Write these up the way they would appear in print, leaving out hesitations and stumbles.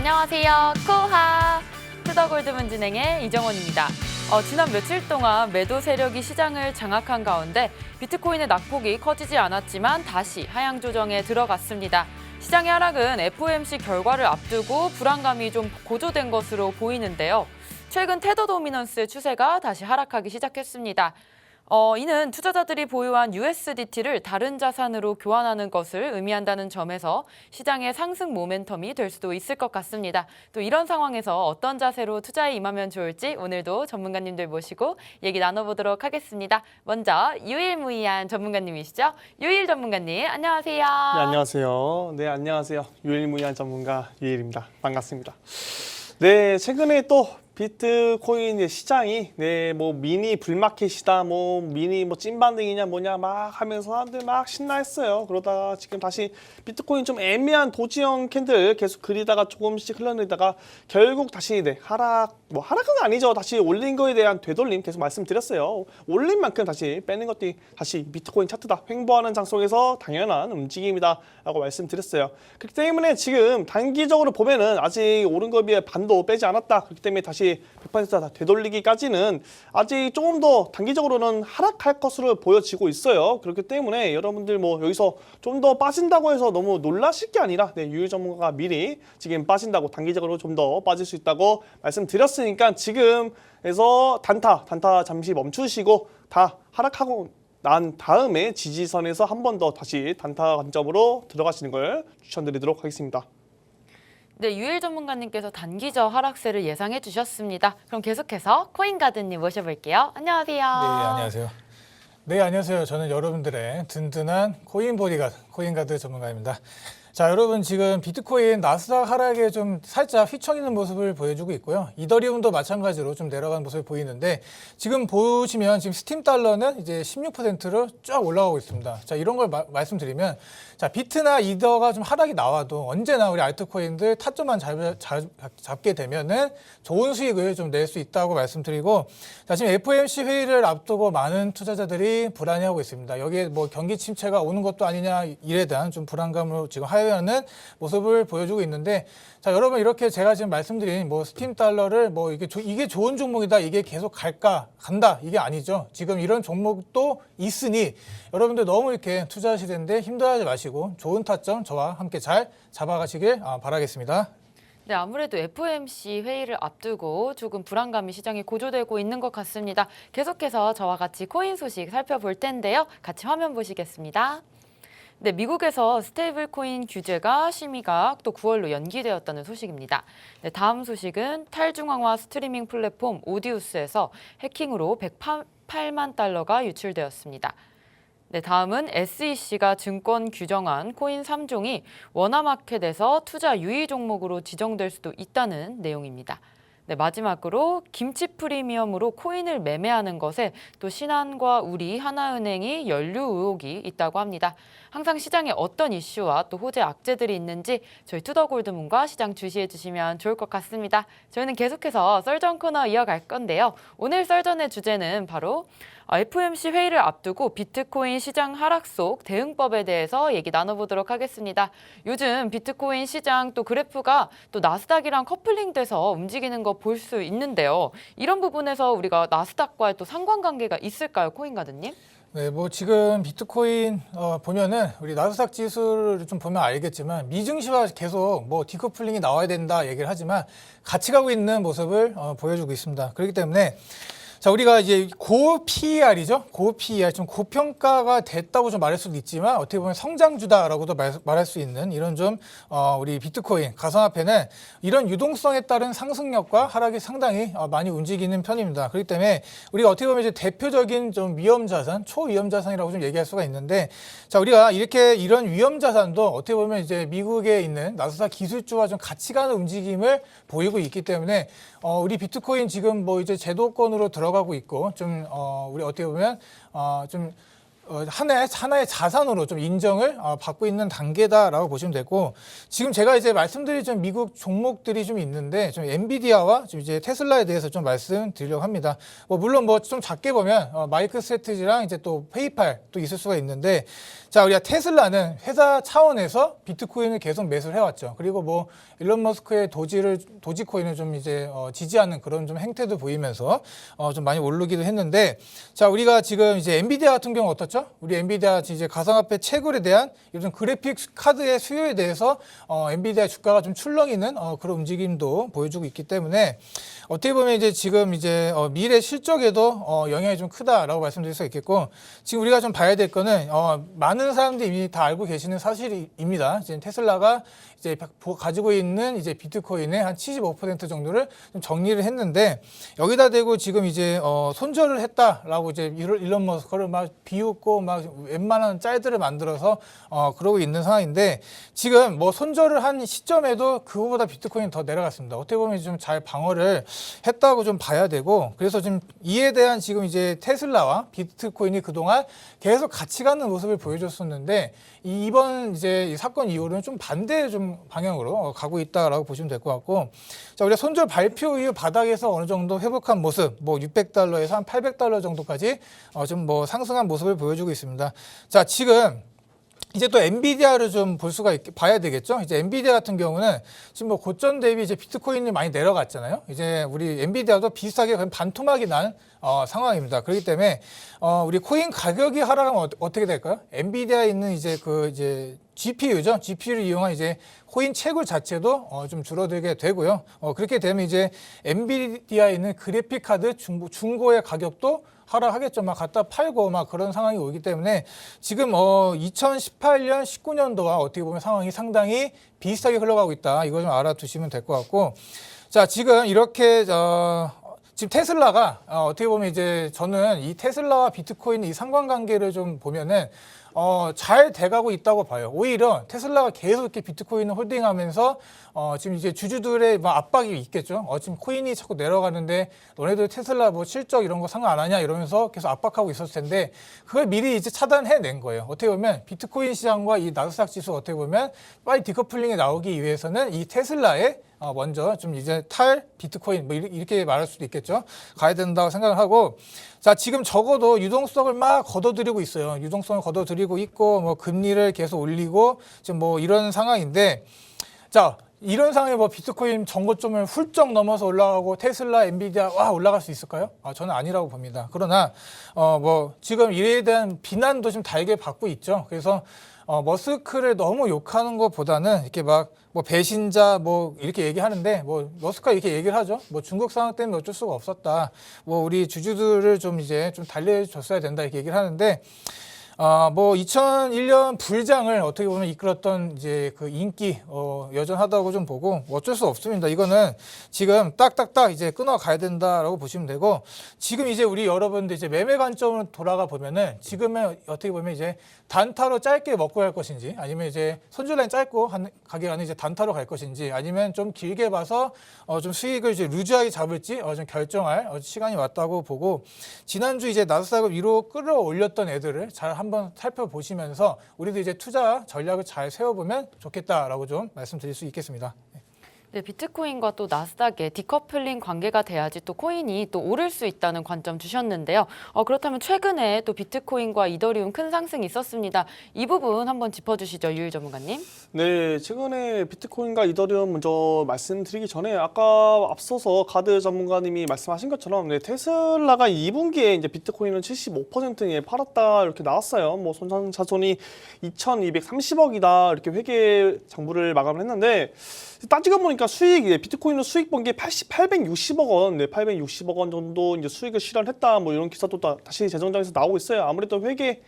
안녕하세요. 코하 투더골드문 진행의 이정원입니다. 지난 며칠 동안 매도 세력이 시장을 장악한 가운데 비트코인의 낙폭이 커지지 않았지만 다시 하향 조정에 들어갔습니다. 시장의 하락은 FOMC 결과를 앞두고 불안감이 좀 고조된 것으로 보이는데요. 최근 테더 도미넌스의 추세가 다시 하락하기 시작했습니다. 이는 투자자들이 보유한 USDT를 다른 자산으로 교환하는 것을 의미한다는 점에서 시장의 상승 모멘텀이 될 수도 있을 것 같습니다. 또 이런 상황에서 어떤 자세로 투자에 임하면 좋을지 오늘도 전문가님들 모시고 얘기 나눠보도록 하겠습니다. 먼저 유일무이한 전문가님이시죠? 유일 전문가님, 안녕하세요. 네, 안녕하세요. 네, 안녕하세요. 유일무이한 전문가 유일입니다. 반갑습니다. 네, 최근에 또 비트코인 시장이 미니 불마켓이다, 미니 찐반등이냐 뭐냐 막 하면서 사람들 막 신나했어요. 그러다가 지금 다시 비트코인 좀 애매한 도지형 캔들 계속 그리다가 조금씩 흘러내다가 결국 다시 하락은 아니죠. 다시 올린 거에 대한 되돌림 계속 말씀드렸어요. 올린 만큼 다시 빼는 것들이 다시 비트코인 차트다. 횡보하는 장속에서 당연한 움직임이다 라고 말씀드렸어요. 그렇기 때문에 지금 단기적으로 보면은 아직 오른 거에 비해 반도 빼지 않았다. 그렇기 때문에 다시 100%다 되돌리기까지는 아직 조금 더 단기적으로는 하락할 것으로 보여지고 있어요. 그렇기 때문에 여러분들 여기서 좀 더 빠진다고 해서 너무 놀라실 게 아니라 유일 전문가가 미리 지금 빠진다고 단기적으로 좀 더 빠질 수 있다고 말씀드렸으니까 지금에서 단타 잠시 멈추시고 다 하락하고 난 다음에 지지선에서 한 번 더 다시 단타 관점으로 들어가시는 걸 추천드리도록 하겠습니다. 네, 유일 전문가님께서 단기적 하락세를 예상해 주셨습니다. 그럼 계속해서 코인가드님 모셔볼게요. 안녕하세요. 네, 안녕하세요. 네, 안녕하세요. 저는 여러분들의 든든한 코인 보디가드, 코인가드 전문가입니다. 자, 여러분 지금 비트코인 나스닥 하락에 좀 살짝 휘청이는 모습을 보여주고 있고요. 이더리움도 마찬가지로 좀 내려가는 모습을 보이는데 지금 보시면 지금 스팀 달러는 이제 16%로 쫙 올라가고 있습니다. 자, 이런 걸 말씀드리면 자, 비트나 이더가 좀 하락이 나와도 언제나 우리 알트코인들 타점만 잡게 되면은 좋은 수익을 좀 낼 수 있다고 말씀드리고 자, 지금 FOMC 회의를 앞두고 많은 투자자들이 불안해하고 있습니다. 여기에 경기 침체가 오는 것도 아니냐 일에 대한 좀 불안감으로 지금 하회하는 모습을 보여주고 있는데 자, 여러분 이렇게 제가 지금 말씀드린 스팀 달러를 이게 좋은 종목이다 이게 계속 간다 이게 아니죠. 지금 이런 종목도 있으니 여러분들 너무 이렇게 투자하시는데 힘들어하지 마시고 좋은 타점 저와 함께 잘 잡아가시길 바라겠습니다. 네, 아무래도 FOMC 회의를 앞두고 조금 불안감이 시장에 고조되고 있는 것 같습니다. 계속해서 저와 같이 코인 소식 살펴볼 텐데요. 같이 화면 보시겠습니다. 네, 미국에서 스테이블 코인 규제가 심의가 또 9월로 연기되었다는 소식입니다. 네, 다음 소식은 탈중앙화 스트리밍 플랫폼 오디우스에서 해킹으로 108만 달러가 유출되었습니다. 네, 다음은 SEC가 증권 규정한 코인 3종이 워너마켓에서 투자 유의 종목으로 지정될 수도 있다는 내용입니다. 네, 마지막으로 김치 프리미엄으로 코인을 매매하는 것에 또 신한과 우리 하나은행이 연루 의혹이 있다고 합니다. 항상 시장에 어떤 이슈와 또 호재 악재들이 있는지 저희 투더골드문과 시장 주시해 주시면 좋을 것 같습니다. 저희는 계속해서 썰전 코너 이어갈 건데요. 오늘 썰전의 주제는 바로 FOMC 회의를 앞두고 비트코인 시장 하락 속 대응법에 대해서 얘기 나눠보도록 하겠습니다. 요즘 비트코인 시장 또 그래프가 또 나스닥이랑 커플링돼서 움직이는 거 볼 수 있는데요. 이런 부분에서 우리가 나스닥과의 또 상관관계가 있을까요, 코인가드님? 네, 지금 비트코인 보면은 우리 나스닥 지수를 좀 보면 알겠지만 미증시와 계속 디커플링이 나와야 된다 얘기를 하지만 같이 가고 있는 모습을 보여주고 있습니다. 그렇기 때문에 자, 우리가 이제 고 PER이죠. 고 PER 좀 고평가가 됐다고 좀 말할 수도 있지만 어떻게 보면 성장주다라고도 말할 수 있는 이런 좀 우리 비트코인 가상화폐는 이런 유동성에 따른 상승력과 하락이 상당히 많이 움직이는 편입니다. 그렇기 때문에 우리가 어떻게 보면 이제 대표적인 좀 위험 자산, 초위험 자산이라고 좀 얘기할 수가 있는데 자, 우리가 이런 위험 자산도 어떻게 보면 이제 미국에 있는 나스닥 기술주와 좀 같이 가는 움직임을 보이고 있기 때문에 우리 비트코인 지금 이제 제도권으로 들어가고 있고 좀 우리 어떻게 보면 좀 하나의 자산으로 좀 인정을 받고 있는 단계다라고 보시면 되고, 지금 제가 이제 말씀드릴 좀 미국 종목들이 좀 있는데 좀 엔비디아와 좀 이제 테슬라에 대해서 좀 말씀드리려고 합니다. 물론 좀 작게 보면 마이크 스트래티지랑 이제 또 페이팔 또 있을 수가 있는데, 자, 우리가 테슬라는 회사 차원에서 비트코인을 계속 매수를 해왔죠. 그리고 일론 머스크의 도지코인을 좀 이제 지지하는 그런 좀 행태도 보이면서 좀 많이 오르기도 했는데, 자, 우리가 지금 이제 엔비디아 같은 경우 어떻죠? 우리 엔비디아 이제 가상화폐 채굴에 대한 요즘 그래픽 카드의 수요에 대해서 엔비디아 주가가 좀 출렁이는 그런 움직임도 보여주고 있기 때문에, 어떻게 보면 이제 지금 이제 미래 실적에도 영향이 좀 크다라고 말씀드릴 수 있겠고, 지금 우리가 좀 봐야 될 거는 많은 사람들이 이미 다 알고 계시는 사실입니다. 지금 테슬라가 이제 가지고 있는 이제 비트코인의 한 75% 정도를 좀 정리를 했는데, 여기다 대고 지금 이제 손절을 했다라고 이제 일론 머스크를 막 비웃고 막 웬만한 짤들을 만들어서 그러고 있는 상황인데, 지금 손절을 한 시점에도 그거보다 비트코인 더 내려갔습니다. 어떻게 보면 좀 잘 방어를 했다고 좀 봐야 되고, 그래서 지금 이에 대한 지금 이제 테슬라와 비트코인이 그동안 계속 같이 가는 모습을 보여줬었는데, 이번 이제 이 사건 이후로는 좀 반대 좀 방향으로 가고 있다라고 보시면 될 것 같고, 자, 우리가 손절 발표 이후 바닥에서 어느 정도 회복한 모습, $600에서 한 $800 정도까지 좀 상승한 모습을 보여주고 있습니다. 자, 지금 이제 또 엔비디아를 좀 봐야 되겠죠. 이제 엔비디아 같은 경우는 지금 고점 대비 이제 비트코인이 많이 내려갔잖아요. 이제 우리 엔비디아도 비슷하게 거의 반토막이 난 상황입니다. 그렇기 때문에 우리 코인 가격이 하락하면 어떻게 될까요? 엔비디아에 있는 이제 GPU죠. GPU를 이용한 이제 코인 채굴 자체도 좀 줄어들게 되고요. 그렇게 되면 이제 엔비디아에 있는 그래픽 카드 중고의 가격도 하락하겠죠. 갖다 팔고 그런 상황이 오기 때문에, 지금 2018년, 19년도와 어떻게 보면 상황이 상당히 비슷하게 흘러가고 있다. 이거 좀 알아두시면 될 것 같고, 자, 지금 이렇게 지금 테슬라가 어떻게 보면 이제 저는 이 테슬라와 비트코인의 이 상관관계를 좀 보면은 잘 돼가고 있다고 봐요. 오히려 테슬라가 계속 이렇게 비트코인을 홀딩하면서 지금 이제 주주들의 압박이 있겠죠. 지금 코인이 자꾸 내려가는데 너네들 테슬라 실적 이런 거 상관 안 하냐 이러면서 계속 압박하고 있었을 텐데, 그걸 미리 이제 차단해낸 거예요. 어떻게 보면 비트코인 시장과 이 나스닥 지수 어떻게 보면 빨리 디커플링이 나오기 위해서는 이 테슬라에 먼저 좀 이제 비트코인 이렇게 말할 수도 있겠죠. 가야 된다고 생각을 하고, 자, 지금 적어도 유동성을 막 걷어들이고 있어요. 유동성을 걷어들이고 있고 금리를 계속 올리고 지금 이런 상황인데, 자, 이런 상황에 비트코인 전고점을 훌쩍 넘어서 올라가고 테슬라, 엔비디아 올라갈 수 있을까요? 저는 아니라고 봅니다. 그러나 지금 이에 대한 비난도 좀 달게 받고 있죠. 그래서 머스크를 너무 욕하는 것보다는 이렇게 배신자 이렇게 얘기하는데, 머스크가 이렇게 얘기를 하죠. 중국 상황 때문에 어쩔 수가 없었다. 우리 주주들을 좀 이제 좀 달래줬어야 된다 이렇게 얘기를 하는데, 2001년 불장을 어떻게 보면 이끌었던 이제 그 인기 여전하다고 좀 보고, 어쩔 수 없습니다. 이거는 지금 딱딱딱 이제 끊어가야 된다라고 보시면 되고, 지금 이제 우리 여러분들 이제 매매 관점으로 돌아가 보면은 지금은 어떻게 보면 이제 단타로 짧게 먹고 갈 것인지, 아니면 이제 손절라인 짧고 가게 가는 이제 단타로 갈 것인지, 아니면 좀 길게 봐서 좀 수익을 이제 루즈하게 잡을지 좀 결정할 시간이 왔다고 보고, 지난주 이제 나스닥을 위로 끌어올렸던 애들을 잘 한번 살펴보시면서 우리도 이제 투자 전략을 잘 세워보면 좋겠다라고 좀 말씀드릴 수 있겠습니다. 네, 비트코인과 또 나스닥의 디커플링 관계가 돼야지 또 코인이 또 오를 수 있다는 관점 주셨는데요. 그렇다면 최근에 또 비트코인과 이더리움 큰 상승이 있었습니다. 이 부분 한번 짚어주시죠, 유일 전문가님. 네, 최근에 비트코인과 이더리움 먼저 말씀드리기 전에 아까 앞서서 가드 전문가님이 말씀하신 것처럼 테슬라가 2분기에 이제 비트코인은 75%에 팔았다 이렇게 나왔어요. 손상자손이 2,230억이다 이렇게 회계 장부를 마감을 했는데, 따지고 보니까 비트코인은 수익 본 게 860억 원, 860억 원 정도 이제 수익을 실현했다 이런 기사도 다시 재정장에서 나오고 있어요. 아무래도 회계에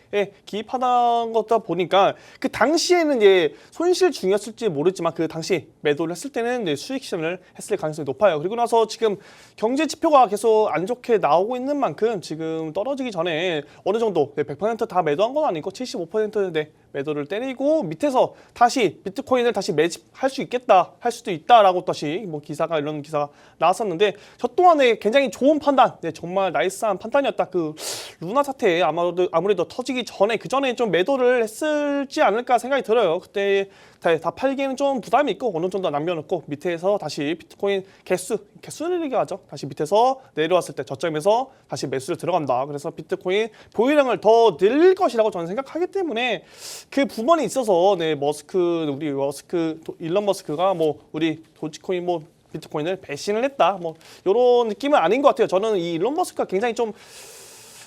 기입하는 거다 보니까 그 당시에는 이제 손실 중이었을지 모르지만 그 당시 매도를 했을 때는 이제 수익 실현을 했을 가능성이 높아요. 그리고 나서 지금 경제 지표가 계속 안 좋게 나오고 있는 만큼 지금 떨어지기 전에 어느 정도 100% 다 매도한 건 아니고 75% 매도를 때리고 밑에서 다시 비트코인을 다시 매집할 수 있겠다, 할 수도 있다 있다라고 다시 뭐 기사가 이런 기사가 나왔었는데 저 또한에 굉장히 좋은 판단, 네, 정말 나이스한 판단이었다. 그 루나 사태 아무래도 터지기 전에 그 전에 좀 매도를 했을지 않을까 생각이 들어요. 그때 다 팔기에는 좀 부담이 있고 어느 정도 남겨놓고 밑에서 다시 비트코인 개수를 얘기하죠. 다시 밑에서 내려왔을 때 저점에서 다시 매수를 들어간다. 그래서 비트코인 보유량을 더 늘릴 것이라고 저는 생각하기 때문에 그 부분에 있어서 네, 일론 머스크가 뭐 우리 도지코인 뭐 비트코인을 배신을 했다. 뭐 이런 느낌은 아닌 것 같아요. 저는 이 일론 머스크가 굉장히 좀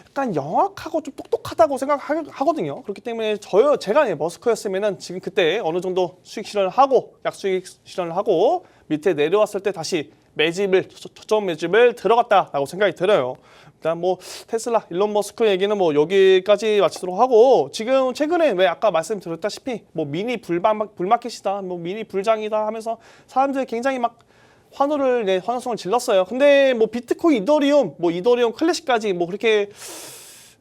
약간 영악하고 좀 똑똑하다고 생각하거든요. 그렇기 때문에 제가 머스크였으면은 지금 그때 어느 정도 수익 실현을 하고 약수익 실현을 하고 밑에 내려왔을 때 다시 초점 매집을 들어갔다라고 생각이 들어요. 일단 뭐 테슬라, 일론 머스크 얘기는 뭐 여기까지 마치도록 하고 지금 최근에 왜 아까 말씀드렸다시피 뭐 미니 불마켓이다, 뭐 미니 불장이다 하면서 사람들이 굉장히 막 환호성을 질렀어요. 근데 뭐 비트코인, 이더리움 클래식까지 뭐 그렇게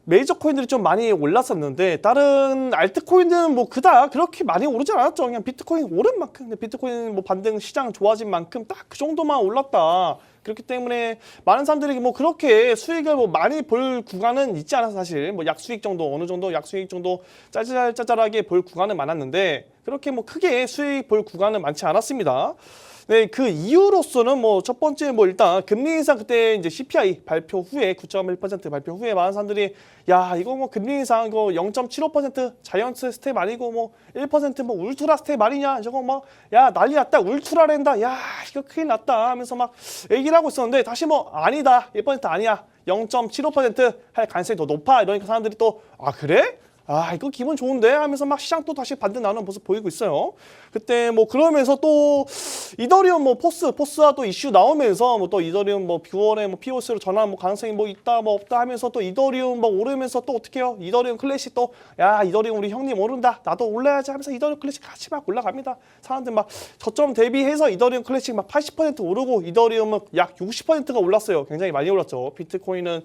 메이저 코인들이 좀 많이 올랐었는데 다른 알트코인들은 뭐 그렇게 많이 오르진 않았죠. 그냥 비트코인 오른 만큼, 비트코인 뭐 반등 시장 좋아진 만큼 딱 그 정도만 올랐다. 그렇기 때문에 많은 사람들이 뭐 그렇게 수익을 뭐 많이 볼 구간은 있지 않아서 사실 뭐 약수익 정도 어느 정도 약수익 정도 짜잘짜잘하게 볼 구간은 많았는데 그렇게 뭐 크게 수익 볼 구간은 많지 않았습니다. 네, 그 이유로서는 뭐 첫 번째 뭐 일단 금리 인상 그때 이제 CPI 발표 후에 9.1% 발표 후에 많은 사람들이 야 이거 뭐 금리 인상 이거 0.75% 자이언트 스텝 아니고 뭐 1%뭐 울트라 스텝 아니냐 저거 뭐 야 난리 났다 울트라랜다 야 이거 큰일 났다 하면서 막 얘기를 하고 있었는데 다시 뭐 아니다 1% 아니야 0.75%할 가능성이 더 높아 이러니까 사람들이 또 아 그래? 아 이거 기분 좋은데 하면서 막 시장 또 다시 반등 나오는 모습 보이고 있어요. 그때 뭐 그러면서 또 이더리움 뭐 포스와 또 이슈 나오면서 뭐 또 이더리움 뭐 9월에 뭐 POS로 전환 뭐 가능성이 뭐 있다 뭐 없다 하면서 또 이더리움 뭐 오르면서 또 어떻게 해요? 이더리움 클래식 또 야 이더리움 우리 형님 오른다 나도 올라야지 하면서 이더리움 클래식 같이 막 올라갑니다. 사람들 막 저점 대비해서 이더리움 클래식 막 80% 오르고 이더리움은 약 60%가 올랐어요. 굉장히 많이 올랐죠. 비트코인은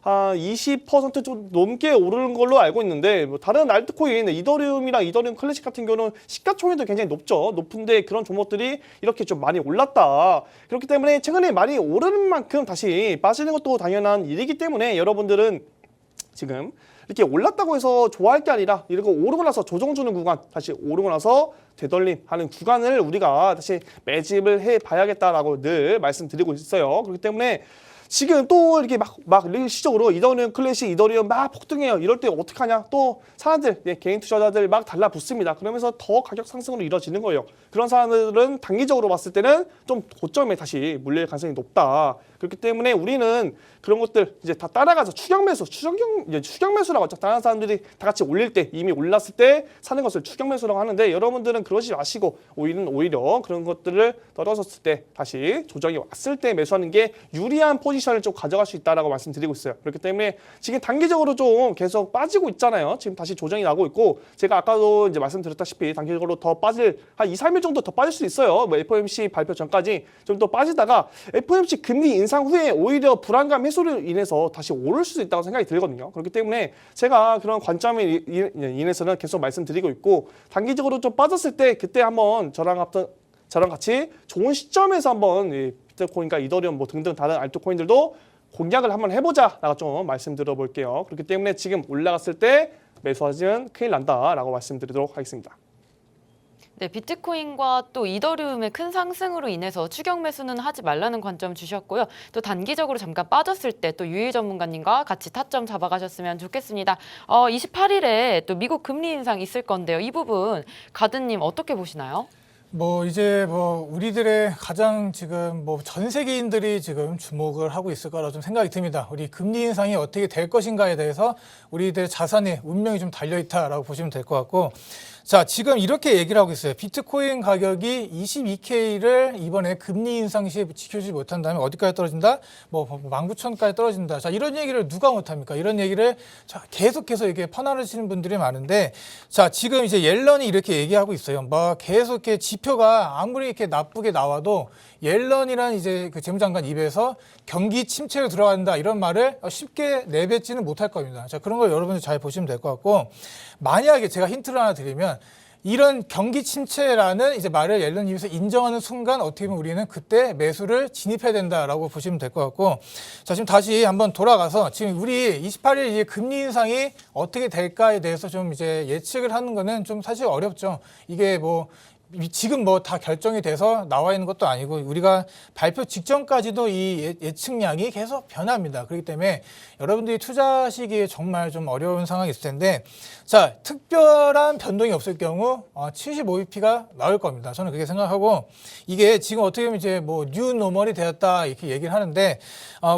한 20% 좀 넘게 오르는 걸로 알고 있는데 뭐 다른 알트코인 이더리움이랑 이더리움 클래식 같은 경우는 시가총액도 굉장히 높은데 그런 종목들이 이렇게 좀 많이 올랐다. 그렇기 때문에 최근에 많이 오르는 만큼 다시 빠지는 것도 당연한 일이기 때문에 여러분들은 지금 이렇게 올랐다고 해서 좋아할 게 아니라 이렇게 오르고 나서 조정 주는 구간 다시 오르고 나서 되돌림 하는 구간을 우리가 다시 매집을 해 봐야겠다라고 늘 말씀드리고 있어요. 그렇기 때문에 지금 또 이렇게 막 일시적으로 이더리움 클래식, 이더리움 막 폭등해요. 이럴 때 어떡하냐? 또 사람들, 개인 투자자들 막 달라붙습니다. 그러면서 더 가격 상승으로 이뤄지는 거예요. 그런 사람들은 단기적으로 봤을 때는 좀 고점에 다시 물릴 가능성이 높다. 그렇기 때문에 우리는 그런 것들 이제 다 따라가서 추격 매수라고 하죠. 다른 사람들이 다 같이 올릴 때 이미 올랐을 때 사는 것을 추격 매수라고 하는데 여러분들은 그러지 마시고 오히려 그런 것들을 떨어졌을 때 다시 조정이 왔을 때 매수하는 게 유리한 포지션을 좀 가져갈 수 있다라고 말씀드리고 있어요. 그렇기 때문에 지금 단기적으로 좀 계속 빠지고 있잖아요. 지금 다시 조정이 나고 있고 제가 아까도 이제 말씀드렸다시피 단기적으로 더 빠질 한 2, 3일 정도 더 빠질 수 있어요. 뭐 FOMC 발표 전까지 좀 더 빠지다가 FOMC 금리 인상 후에 오히려 불안감 해소로 인해서 다시 오를 수도 있다고 생각이 들거든요. 그렇기 때문에 제가 그런 관점에 인해서는 계속 말씀드리고 있고 단기적으로 좀 빠졌을 때 그때 한번 저랑 같이 좋은 시점에서 한번 비트코인과 이더리움 뭐 등등 다른 알트코인들도 공략을 한번 해보자라고 좀 말씀드려 볼게요. 그렇기 때문에 지금 올라갔을 때 매수하시면 큰일 난다라고 말씀드리도록 하겠습니다. 네, 비트코인과 또 이더리움의 큰 상승으로 인해서 추격 매수는 하지 말라는 관점 주셨고요. 또 단기적으로 잠깐 빠졌을 때 또 유일 전문가님과 같이 타점 잡아가셨으면 좋겠습니다. 28일에 또 미국 금리 인상 있을 건데요. 이 부분 가드님 어떻게 보시나요? 뭐 이제 뭐 우리들의 가장 지금 뭐 전 세계인들이 지금 주목을 하고 있을 거라 좀 생각이 듭니다. 우리 금리 인상이 어떻게 될 것인가에 대해서 우리들 자산의 운명이 좀 달려 있다라고 보시면 될 것 같고, 자 지금 이렇게 얘기를 하고 있어요. 비트코인 가격이 22K를 이번에 금리 인상 시에 지켜주지 못한다면 어디까지 떨어진다? 뭐 19,000까지 떨어진다. 자 이런 얘기를 누가 못합니까? 이런 얘기를 자 계속해서 이렇게 퍼나르시는 분들이 많은데, 자 지금 이제 옐런이 이렇게 얘기하고 있어요. 뭐 계속 이렇게 지표가 아무리 이렇게 나쁘게 나와도 옐런이란 이제 그 재무장관 입에서 경기 침체로 들어간다 이런 말을 쉽게 내뱉지는 못할 겁니다. 자 그런 걸 여러분들 잘 보시면 될 것 같고, 만약에 제가 힌트를 하나 드리면 이런 경기 침체라는 이제 말을 옐런님께서 인정하는 순간 어떻게 보면 우리는 그때 매수를 진입해야 된다라고 보시면 될 것 같고, 자 지금 다시 한번 돌아가서 지금 우리 28일 이제 금리 인상이 어떻게 될까에 대해서 좀 이제 예측을 하는 거는 좀 사실 어렵죠. 이게 뭐 지금 뭐 다 결정이 돼서 나와 있는 것도 아니고 우리가 발표 직전까지도 이 예측량이 계속 변합니다. 그렇기 때문에 여러분들이 투자하시기에 정말 좀 어려운 상황이 있을 텐데, 자 특별한 변동이 없을 경우 75bp가 나올 겁니다. 저는 그렇게 생각하고, 이게 지금 어떻게 보면 이제 뭐 뉴 노멀이 되었다 이렇게 얘기를 하는데,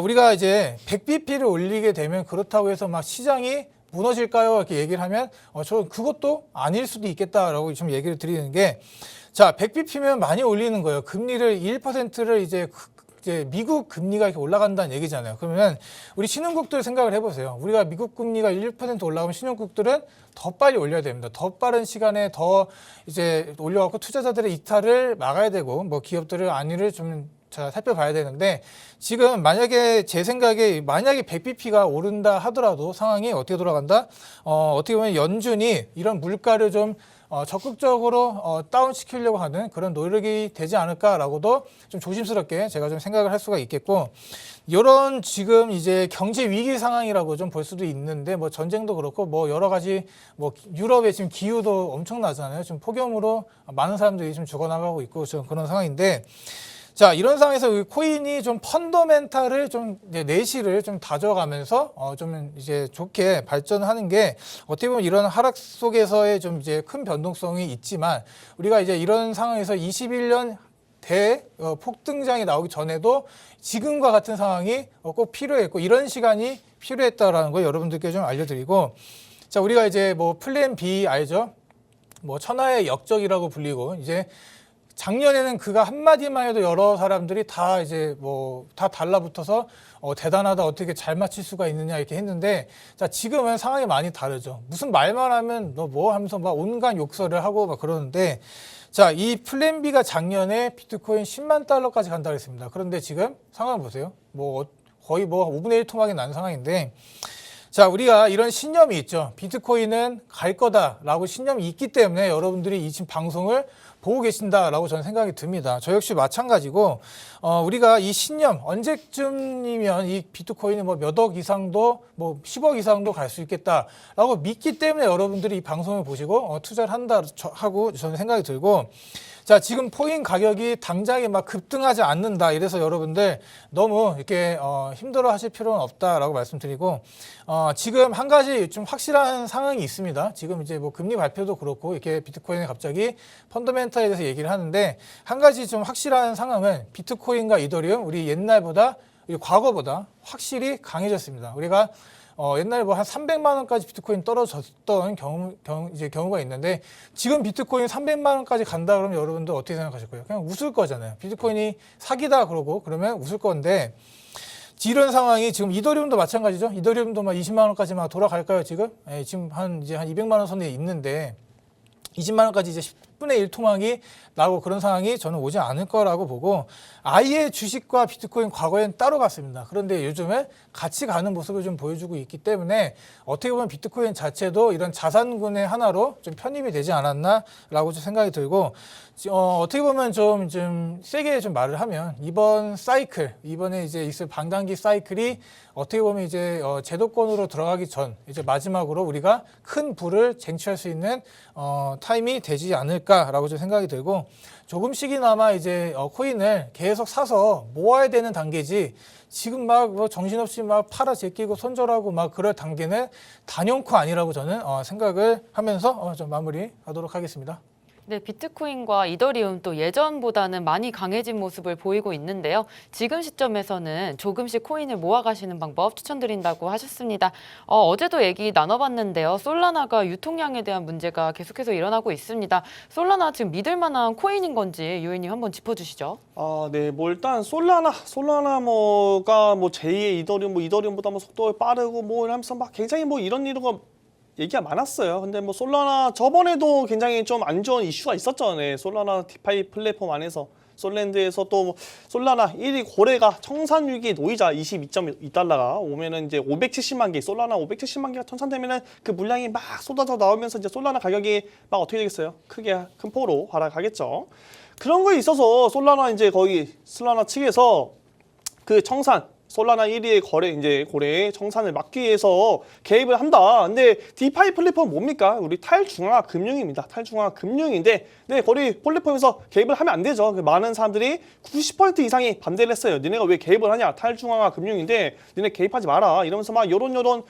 우리가 이제 100bp를 올리게 되면 그렇다고 해서 막 시장이 무너질까요? 이렇게 얘기를 하면 저 그것도 아닐 수도 있겠다라고 좀 얘기를 드리는 게, 자 100bp면 많이 올리는 거예요. 금리를 1%를 이제 미국 금리가 이렇게 올라간다는 얘기잖아요. 그러면 우리 신흥국들 생각을 해보세요. 우리가 미국 금리가 1% 올라가면 신흥국들은 더 빨리 올려야 됩니다. 더 빠른 시간에 더 이제 올려갖고 투자자들의 이탈을 막아야 되고, 뭐 기업들의 안위를 좀 살펴봐야 되는데, 지금 만약에 제 생각에 만약에 100bp가 오른다 하더라도 상황이 어떻게 돌아간다? 어떻게 보면 연준이 이런 물가를 좀 적극적으로 다운시키려고 하는 그런 노력이 되지 않을까라고도 좀 조심스럽게 제가 좀 생각을 할 수가 있겠고, 이런 지금 이제 경제 위기 상황이라고 좀 볼 수도 있는데, 뭐 전쟁도 그렇고 뭐 여러 가지 뭐 유럽의 지금 기후도 엄청나잖아요. 지금 폭염으로 많은 사람들이 좀 죽어나가고 있고 좀 그런 상황인데, 자 이런 상황에서 코인이 좀 펀더멘탈을 좀 내실을 좀 다져가면서 좀 이제 좋게 발전하는 게, 어떻게 보면 이런 하락 속에서의 좀 이제 큰 변동성이 있지만, 우리가 이제 이런 상황에서 21년 폭등장이 나오기 전에도 지금과 같은 상황이 꼭 필요했고, 이런 시간이 필요했다라는 거 여러분들께 좀 알려드리고, 자 우리가 이제 뭐 플랜 B 알죠? 뭐 천하의 역적이라고 불리고, 이제 작년에는 그가 한마디만 해도 여러 사람들이 다 이제 뭐 다 달라붙어서 대단하다, 어떻게 잘 맞힐 수가 있느냐 이렇게 했는데, 자 지금은 상황이 많이 다르죠. 무슨 말만 하면 너 뭐 하면서 막 온갖 욕설을 하고 막 그러는데, 자 이 플랜 B가 작년에 비트코인 10만 달러까지 간다고 했습니다. 그런데 지금 상황 보세요. 뭐 거의 뭐 5분의 1 토막이 난 상황인데, 자 우리가 이런 신념이 있죠. 비트코인은 갈 거다라고 신념이 있기 때문에 여러분들이 이 지금 방송을 보고 계신다라고 저는 생각이 듭니다. 저 역시 마찬가지고, 우리가 이 신념 언제쯤이면 이 비트코인이 뭐 몇 억 이상도 뭐 10억 이상도 갈 수 있겠다라고 믿기 때문에 여러분들이 이 방송을 보시고 투자를 한다 하고 저는 생각이 들고, 자 지금 코인 가격이 당장에 막 급등하지 않는다 이래서 여러분들 너무 이렇게 힘들어 하실 필요는 없다라고 말씀드리고, 지금 한 가지 좀 확실한 상황이 있습니다. 지금 이제 뭐 금리 발표도 그렇고 이렇게 비트코인이 갑자기 펀더멘탈에 대해서 얘기를 하는데, 한 가지 좀 확실한 상황은 비트코인과 이더리움 우리 옛날보다 과거보다 확실히 강해졌습니다. 우리가 옛날에 뭐 한 300만 원까지 비트코인 떨어졌던 경우가 있는데, 지금 비트코인 300만 원까지 간다 그러면 여러분들 어떻게 생각하실 거예요? 그냥 웃을 거잖아요. 비트코인이 사기다 그러고 그러면 웃을 건데, 이런 상황이 지금 이더리움도 마찬가지죠. 이더리움도 막 20만 원까지 막 돌아갈까요, 지금? 예, 지금 한 200만 원 선에 있는데 20만 원까지 이제 10분의 1 토막이 나오고 그런 상황이 저는 오지 않을 거라고 보고, 아예 주식과 비트코인 과거엔 따로 갔습니다. 그런데 요즘은 같이 가는 모습을 좀 보여주고 있기 때문에 어떻게 보면 비트코인 자체도 이런 자산군의 하나로 좀 편입이 되지 않았나라고 좀 생각이 들고, 어떻게 보면 좀 세게 좀 말을 하면 이번 사이클, 이번에 이제 있을 반감기 사이클이 어떻게 보면 이제 제도권으로 들어가기 전 이제 마지막으로 우리가 큰 부를 쟁취할 수 있는 타임이 되지 않을까라고 좀 생각이 들고, 조금씩이나마 이제 코인을 계속 사서 모아야 되는 단계지, 지금 막 뭐 정신없이 막 팔아 제끼고 손절하고 막 그럴 단계는 단연코 아니라고 저는 생각을 하면서 좀 마무리하도록 하겠습니다. 네, 비트코인과 이더리움 또 예전보다는 많이 강해진 모습을 보이고 있는데요. 지금 시점에서는 조금씩 코인을 모아가시는 방법 추천드린다고 하셨습니다. 어제도 얘기 나눠봤는데요. 솔라나가 유통량에 대한 문제가 계속해서 일어나고 있습니다. 솔라나 지금 믿을 만한 코인인 건지 유혜님 한번 짚어주시죠. 네, 뭐 일단 솔라나 뭐가 뭐 제2의 이더리움, 뭐 이더리움보다 뭐 속도가 빠르고 뭐 이러면서 막 굉장히 뭐 이런 얘기가 많았어요. 근데 뭐 솔라나 저번에도 굉장히 좀 안 좋은 이슈가 있었죠. 네, 솔라나 디파이 플랫폼 안에서. 솔랜드에서 또 솔라나 1위 고래가 청산유기 노이자 22.2달러가 오면은 이제 570만 개, 솔라나 570만 개가 청산되면은 그 물량이 막 쏟아져 나오면서 이제 솔라나 가격이 막 어떻게 되겠어요? 크게 큰 폭으로 하락하겠죠. 그런 거에 있어서 솔라나 이제 거의 솔라나 측에서 그 청산 솔라나 1위의 거래 이제 고래의 청산을 막기 위해서 개입을 한다. 근데 디파이 플랫폼 뭡니까? 우리 탈중앙화 금융입니다. 탈중앙화 금융인데 네, 거리 플랫폼에서 개입을 하면 안 되죠. 많은 사람들이 90% 이상이 반대를 했어요. 니네가 왜 개입을 하냐? 탈중앙화 금융인데 니네 개입하지 마라. 이러면서 막 요런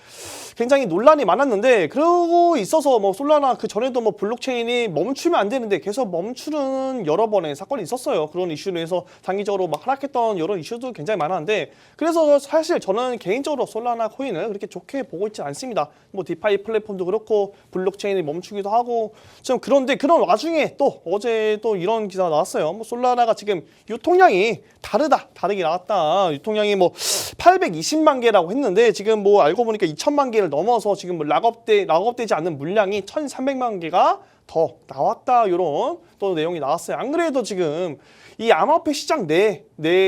굉장히 논란이 많았는데 그러고 있어서 뭐 솔라나 그 전에도 뭐 블록체인이 멈추면 안 되는데 계속 멈추는 여러 번의 사건이 있었어요. 그런 이슈로 해서 단기적으로 막 하락했던 이런 이슈도 굉장히 많았는데 그래서 사실 저는 개인적으로 솔라나 코인을 그렇게 좋게 보고 있지 않습니다. 뭐 디파이 플랫폼도 그렇고 블록체인이 멈추기도 하고 좀 그런데 그런 와중에 또 어제 또 이런 기사가 나왔어요. 뭐 솔라나가 지금 유통량이 다르게 나왔다. 유통량이 뭐 820만 개라고 했는데 지금 뭐 알고 보니까 2천만 개를 넘어서 지금 뭐 락업되지 않는 물량이 1,300만 개가 더 나왔다. 이런 또 내용이 나왔어요. 안 그래도 지금 이 암호화폐 시장 내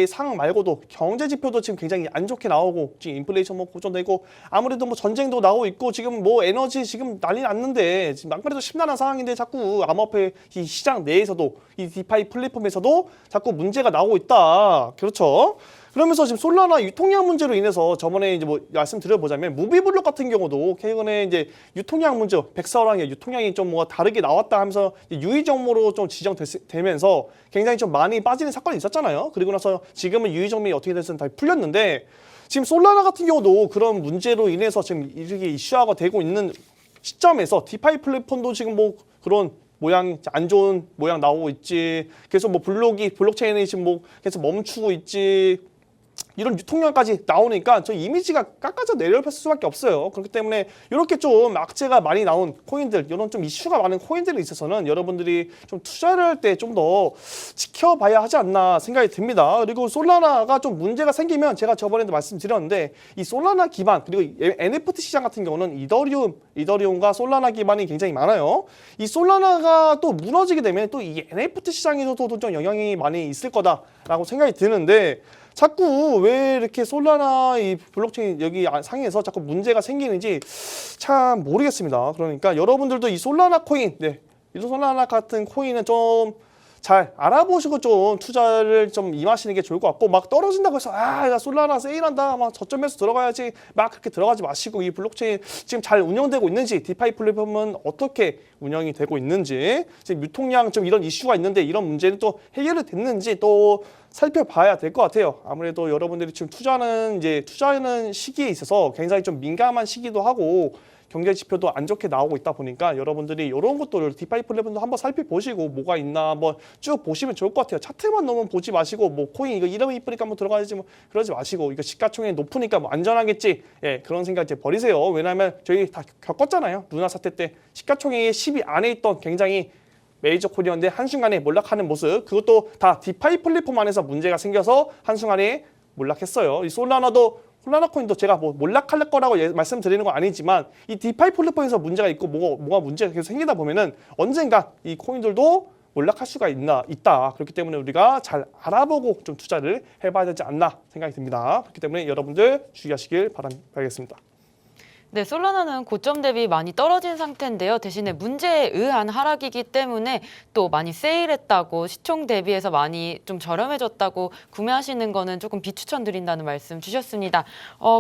상황 말고도 경제 지표도 지금 굉장히 안 좋게 나오고 지금 인플레이션 뭐 고조되고 아무래도 뭐 전쟁도 나오고 있고 지금 뭐 에너지 지금 난리 났는데 지금 안 그래도 심란한 상황인데 자꾸 암호화폐 이 시장 내에서도 이 디파이 플랫폼에서도 자꾸 문제가 나오고 있다. 그렇죠? 그러면서 지금 솔라나 유통량 문제로 인해서 저번에 이제 뭐 말씀드려보자면 무비블록 같은 경우도 최근에 이제 유통량 문제, 백사호랑의 유통량이 좀 뭐가 다르게 나왔다 하면서 유의 정모로 좀 지정되면서 굉장히 좀 많이 빠지는 사건이 있었잖아요. 그리고 나서 지금은 유의 정모이 어떻게 됐든 다 풀렸는데 지금 솔라나 같은 경우도 그런 문제로 인해서 지금 이렇게 이슈화가 되고 있는 시점에서 디파이 플랫폼도 지금 뭐 그런 모양 안 좋은 모양 나오고 있지. 계속 뭐 블록체인이 지금 뭐 계속 멈추고 있지. 이런 유통량까지 나오니까 저 이미지가 깎아져 내려갈 수밖에 없어요. 그렇기 때문에 이렇게 좀 악재가 많이 나온 코인들, 이런 좀 이슈가 많은 코인들에 있어서는 여러분들이 좀 투자를 할 때 좀 더 지켜봐야 하지 않나 생각이 듭니다. 그리고 솔라나가 좀 문제가 생기면 제가 저번에도 말씀드렸는데 이 솔라나 기반 그리고 NFT 시장 같은 경우는 이더리움과 솔라나 기반이 굉장히 많아요. 이 솔라나가 또 무너지게 되면 또 이 NFT 시장에서도 좀 영향이 많이 있을 거다라고 생각이 드는데 자꾸 왜 이렇게 솔라나 이 블록체인 여기 상에서 자꾸 문제가 생기는지 참 모르겠습니다. 그러니까 여러분들도 이 솔라나 코인, 이 솔라나 같은 코인은 좀 잘 알아보시고 좀 투자를 좀 임하시는 게 좋을 것 같고 막 떨어진다고 해서 야 솔라나 세일한다 막 저점에서 들어가야지 막 그렇게 들어가지 마시고 이 블록체인 지금 잘 운영되고 있는지 디파이 플랫폼은 어떻게 운영이 되고 있는지 지금 유통량 좀 이런 이슈가 있는데 이런 문제는 또 해결이 됐는지 또 살펴봐야 될 것 같아요. 아무래도 여러분들이 지금 투자하는 시기에 있어서 굉장히 좀 민감한 시기도 하고 경제 지표도 안 좋게 나오고 있다 보니까 여러분들이 이런 것들을 디파이 플랫폼도 한번 살펴보시고 뭐가 있나 한번 쭉 보시면 좋을 것 같아요. 차트만 너무 보지 마시고 뭐 코인 이거 이름이 이쁘니까 한번 들어가야지 뭐 그러지 마시고 이거 시가총액이 높으니까 뭐 안전하겠지. 그런 생각 이제 버리세요. 왜냐하면 저희 다 겪었잖아요. 루나 사태 때 시가총액이 10위 안에 있던 굉장히 메이저 코인이었는데 한순간에 몰락하는 모습 그것도 다 디파이 플랫폼 안에서 문제가 생겨서 한순간에 몰락했어요. 이 솔라나 코인도 제가 뭐 몰락할 거라고 말씀드리는 건 아니지만 이 디파이 플랫폼에서 문제가 있고 뭐가 문제가 계속 생기다 보면은 언젠가 이 코인들도 몰락할 수가 있다. 그렇기 때문에 우리가 잘 알아보고 좀 투자를 해봐야 되지 않나 생각이 듭니다. 그렇기 때문에 여러분들 주의하시길 바라겠습니다. 네, 솔라나는 고점 대비 많이 떨어진 상태인데요. 대신에 문제에 의한 하락이기 때문에 또 많이 세일했다고 시총 대비해서 많이 좀 저렴해졌다고 구매하시는 거는 조금 비추천드린다는 말씀 주셨습니다.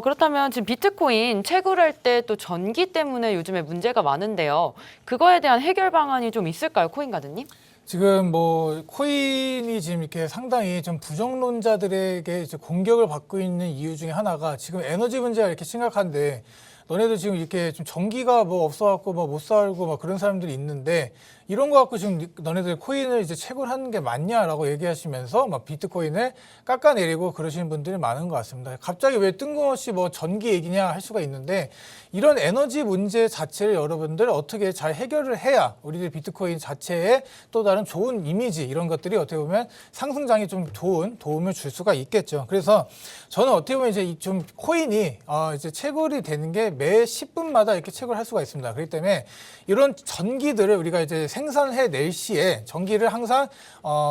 그렇다면 지금 비트코인 채굴할 때 또 전기 때문에 요즘에 문제가 많은데요. 그거에 대한 해결 방안이 좀 있을까요, 코인가드님? 지금 뭐 코인이 지금 이렇게 상당히 좀 부정론자들에게 이제 공격을 받고 있는 이유 중에 하나가 지금 에너지 문제가 이렇게 심각한데 너네들 지금 이렇게 좀 전기가 뭐 없어갖고 뭐 못 살고 막 그런 사람들이 있는데 이런 거 갖고 지금 너네들 코인을 이제 채굴하는 게 맞냐라고 얘기하시면서 막 비트코인을 깎아내리고 그러시는 분들이 많은 것 같습니다. 갑자기 왜 뜬금없이 뭐 전기 얘기냐 할 수가 있는데 이런 에너지 문제 자체를 여러분들 어떻게 잘 해결을 해야 우리들 비트코인 자체에 또 다른 좋은 이미지 이런 것들이 어떻게 보면 상승장에 좀 좋은 도움을 줄 수가 있겠죠. 그래서 저는 어떻게 보면 이제 좀 코인이 이제 채굴이 되는 게 매 10분마다 이렇게 체크를 할 수가 있습니다. 그렇기 때문에 이런 전기들을 우리가 이제 생산해낼 시에 전기를 항상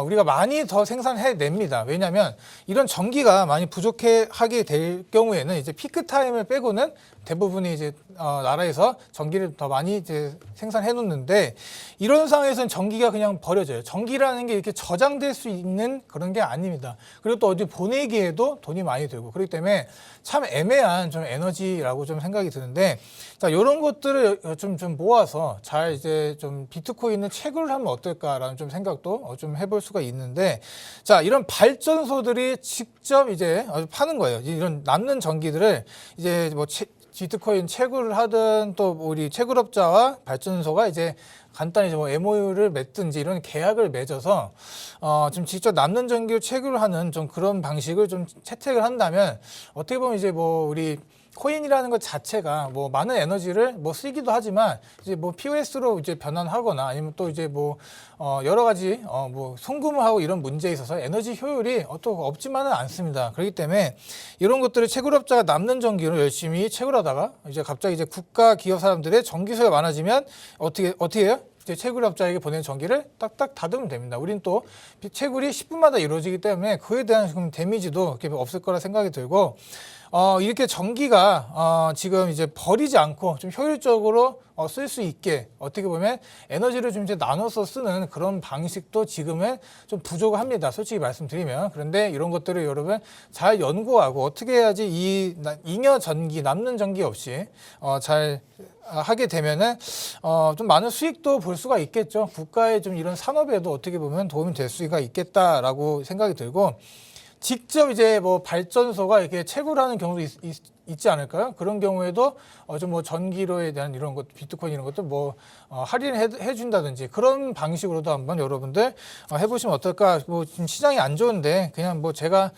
우리가 많이 더 생산해냅니다. 왜냐하면 이런 전기가 많이 부족하게 될 경우에는 이제 피크 타임을 빼고는 대부분이 이제 나라에서 전기를 더 많이 이제 생산해 놓는데 이런 상황에서는 전기가 그냥 버려져요. 전기라는 게 이렇게 저장될 수 있는 그런 게 아닙니다. 그리고 또 어디 보내기에도 돈이 많이 들고 그렇기 때문에 참 애매한 좀 에너지라고 좀 생각이 드는데 자 이런 것들을 좀 모아서 잘 이제 좀 비트코인을 채굴을 하면 어떨까라는 좀 생각도 좀 해볼 수가 있는데 자 이런 발전소들이 직접 이제 파는 거예요. 이런 남는 전기들을 이제 뭐 비트코인 채굴을 하든 또 우리 채굴업자와 발전소가 이제 간단히 뭐 MOU를 맺든지 이런 계약을 맺어서 좀 직접 남는 전기를 채굴을 하는 좀 그런 방식을 좀 채택을 한다면 어떻게 보면 이제 뭐 우리 코인이라는 것 자체가 뭐 많은 에너지를 뭐 쓰기도 하지만 이제 뭐 POS로 이제 변환하거나 아니면 또 이제 뭐 여러 가지 뭐 송금을 하고 이런 문제에 있어서 에너지 효율이 또 없지만은 않습니다. 그렇기 때문에 이런 것들을 채굴업자가 남는 전기로 열심히 채굴하다가 이제 갑자기 이제 국가 기업 사람들의 전기세가 많아지면 어떻게 해요? 이제 채굴업자에게 보낸 전기를 딱딱 닫으면 됩니다. 우린 또 채굴이 10분마다 이루어지기 때문에 그에 대한 데미지도 없을 거라 생각이 들고 이렇게 전기가 지금 이제 버리지 않고 좀 효율적으로 쓸 수 있게 어떻게 보면 에너지를 좀 이제 나눠서 쓰는 그런 방식도 지금은 좀 부족합니다. 솔직히 말씀드리면. 그런데 이런 것들을 여러분 잘 연구하고 어떻게 해야지 이 잉여 전기, 남는 전기 없이 잘 하게 되면은 좀 많은 수익도 볼 수가 있겠죠. 국가의 좀 이런 산업에도 어떻게 보면 도움이 될 수가 있겠다라고 생각이 들고 직접 이제 뭐 발전소가 이렇게 채굴하는 경우도 있지 않을까요? 그런 경우에도 좀 뭐 전기료에 대한 이런 것, 비트코인 이런 것도 뭐 할인해 준다든지 그런 방식으로도 한번 여러분들 해보시면 어떨까? 뭐 지금 시장이 안 좋은데 그냥 뭐 제가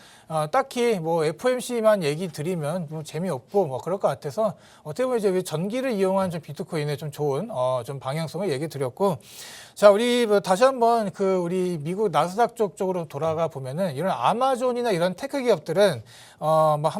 딱히 뭐 FOMC만 얘기 드리면 뭐 재미없고 뭐 그럴 것 같아서 어떻게 보면 이제 전기를 이용한 좀 비트코인의 좀 좋은 좀 방향성을 얘기 드렸고 자 우리 뭐 다시 한번 그 우리 미국 나스닥 쪽으로 돌아가 보면은 이런 아마존이나 이런 테크 기업들은 뭐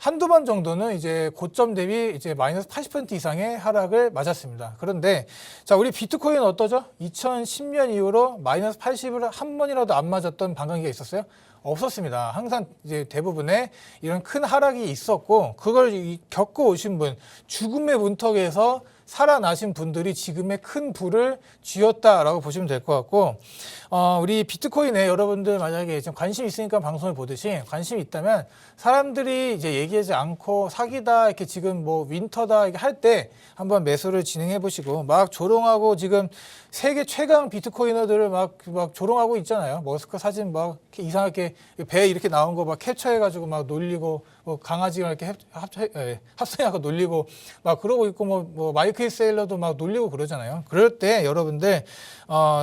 한두 번 정도는 이제 고점 대비 이제 마이너스 80% 이상의 하락을 맞았습니다. 그런데 자, 우리 비트코인은 어떠죠? 2010년 이후로 마이너스 80을 한 번이라도 안 맞았던 반감기가 있었어요? 없었습니다. 항상 이제 대부분의 이런 큰 하락이 있었고 그걸 겪어 오신 분, 죽음의 문턱에서 살아나신 분들이 지금의 큰 부를 쥐었다라고 보시면 될 것 같고 우리 비트코인에 여러분들 만약에 지금 관심 있으니까 방송을 보듯이 관심이 있다면 사람들이 이제 얘기하지 않고 사기다 이렇게 지금 뭐 윈터다 이렇게 할 때 한번 매수를 진행해 보시고 막 조롱하고 지금 세계 최강 비트코이너들을 막 조롱하고 있잖아요. 머스크 사진 막 이상하게 배 이렇게 나온 거 막 캡처해가지고 막 놀리고 뭐 강아지가 이렇게 합성하고 놀리고 막 그러고 있고 뭐 마이클 세일러도 막 놀리고 그러잖아요. 그럴 때 여러분들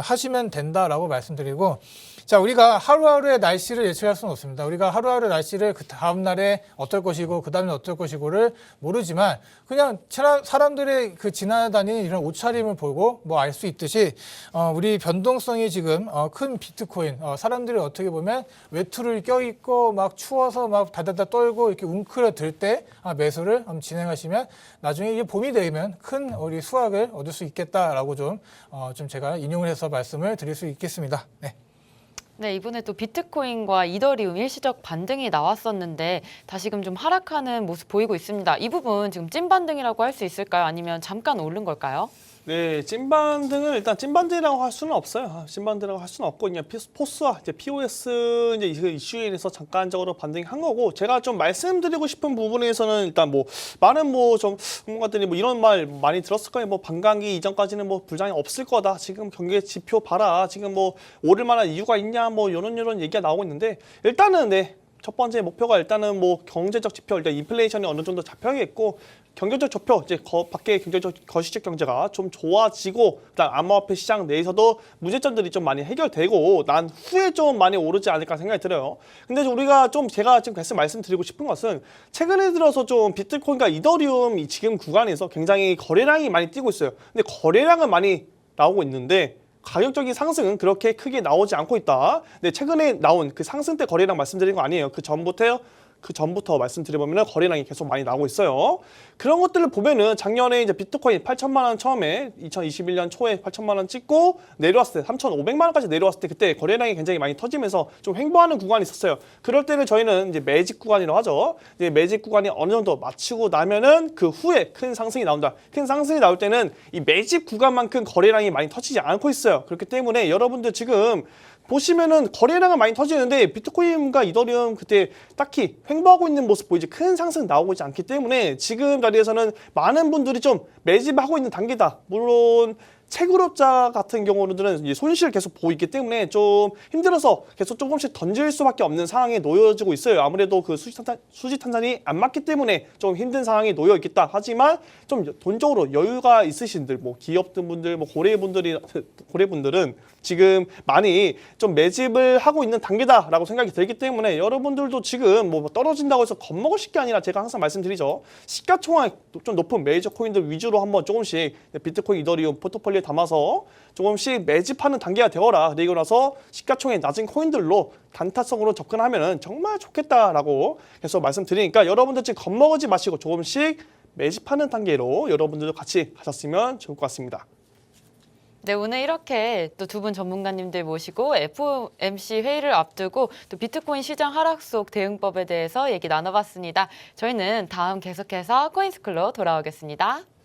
하시면 된다라고 말씀드리고 자 우리가 하루하루의 날씨를 예측할 수는 없습니다. 우리가 하루하루 날씨를 그 다음 날에 어떨 것이고 그 다음에 어떨 것이고를 모르지만 그냥 사람들의 그 지나다니는 이런 옷차림을 보고 뭐 알 수 있듯이 우리 변동성이 지금 큰 비트코인 사람들이 어떻게 보면 외투를 껴입고 막 추워서 막 다다다 떨고 이렇게 웅크려들 때 매수를 진행하시면 나중에 이게 봄이 되면 큰 우리 수확을 얻을 수 있겠다라고 좀 제가 인용을 해서 말씀을 드릴 수 있겠습니다. 네. 네, 이번에 또 비트코인과 이더리움 일시적 반등이 나왔었는데 다시금 좀 하락하는 모습 보이고 있습니다. 이 부분 지금 찐 반등이라고 할 수 있을까요? 아니면 잠깐 오른 걸까요? 네, 찐반등을 일단 찐반등이라고 할 수는 없어요. 찐반등이라고 할 수는 없고 그냥 포스와 이제 POS 이제 그 이슈에 대해서 잠깐적으로 반등한 거고 제가 좀 말씀드리고 싶은 부분에서는 일단 뭐 많은 뭐 좀 전문가들이 뭐 이런 말 많이 들었을 거예요. 뭐 반감기 이전까지는 뭐 불장이 없을 거다. 지금 경기 지표 봐라. 지금 뭐 오를 만한 이유가 있냐 뭐 이런 얘기가 나오고 있는데 일단은 네. 첫 번째 목표가 일단은 뭐 경제적 지표, 일단 인플레이션이 어느 정도 잡혀야겠고 경제적 지표, 이제 밖에 경제적 거시적 경제가 좀 좋아지고 그다음 암호화폐 시장 내에서도 문제점들이 좀 많이 해결되고 난 후에 좀 많이 오르지 않을까 생각이 들어요. 근데 우리가 좀 제가 지금 계속 말씀드리고 싶은 것은 최근에 들어서 좀 비트코인과 이더리움 이 지금 구간에서 굉장히 거래량이 많이 뛰고 있어요. 근데 거래량은 많이 나오고 있는데 가격적인 상승은 그렇게 크게 나오지 않고 있다. 근데 최근에 나온 그 상승 때 거래량 말씀드린 거 아니에요. 그 전부터 그 전부터 말씀드려보면 거래량이 계속 많이 나오고 있어요. 그런 것들을 보면은 작년에 이제 비트코인 8천만 원 처음에 2021년 초에 8천만 원 찍고 내려왔을 때 3,500만 원까지 내려왔을 때 그때 거래량이 굉장히 많이 터지면서 좀 횡보하는 구간이 있었어요. 그럴 때는 저희는 이제 매집 구간이라고 하죠. 이제 매집 구간이 어느 정도 마치고 나면은 그 후에 큰 상승이 나온다. 큰 상승이 나올 때는 이 매집 구간만큼 거래량이 많이 터지지 않고 있어요. 그렇기 때문에 여러분들 지금 보시면은 거래량은 많이 터지는데 비트코인과 이더리움 그때 딱히 횡보하고 있는 모습 보이지 큰 상승 나오고 있지 않기 때문에 지금 자리에서는 많은 분들이 좀 매집하고 있는 단계다. 물론 채굴업자 같은 경우는 이제 손실을 계속 보고 있기 때문에 좀 힘들어서 계속 조금씩 던질 수밖에 없는 상황에 놓여지고 있어요. 아무래도 그 수지 탄산이 안 맞기 때문에 좀 힘든 상황에 놓여 있겠다. 하지만 좀 돈적으로 여유가 있으신들, 뭐 기업분들, 뭐 고래분들은 지금 많이 좀 매집을 하고 있는 단계다라고 생각이 들기 때문에 여러분들도 지금 뭐 떨어진다고 해서 겁먹으실 게 아니라 제가 항상 말씀드리죠. 시가총액 좀 높은 메이저 코인들 위주로 한번 조금씩 비트코인, 이더리움 포트폴리오에 담아서 조금씩 매집하는 단계가 되어라. 그리고 나서 시가총액 낮은 코인들로 단타성으로 접근하면 정말 좋겠다라고 계속 말씀드리니까 여러분들 지금 겁먹지 마시고 조금씩 매집하는 단계로 여러분들도 같이 가셨으면 좋을 것 같습니다. 네, 오늘 이렇게 또 두 분 전문가님들 모시고 FOMC 회의를 앞두고 또 비트코인 시장 하락 속 대응법에 대해서 얘기 나눠봤습니다. 저희는 다음 계속해서 코인스쿨로 돌아오겠습니다.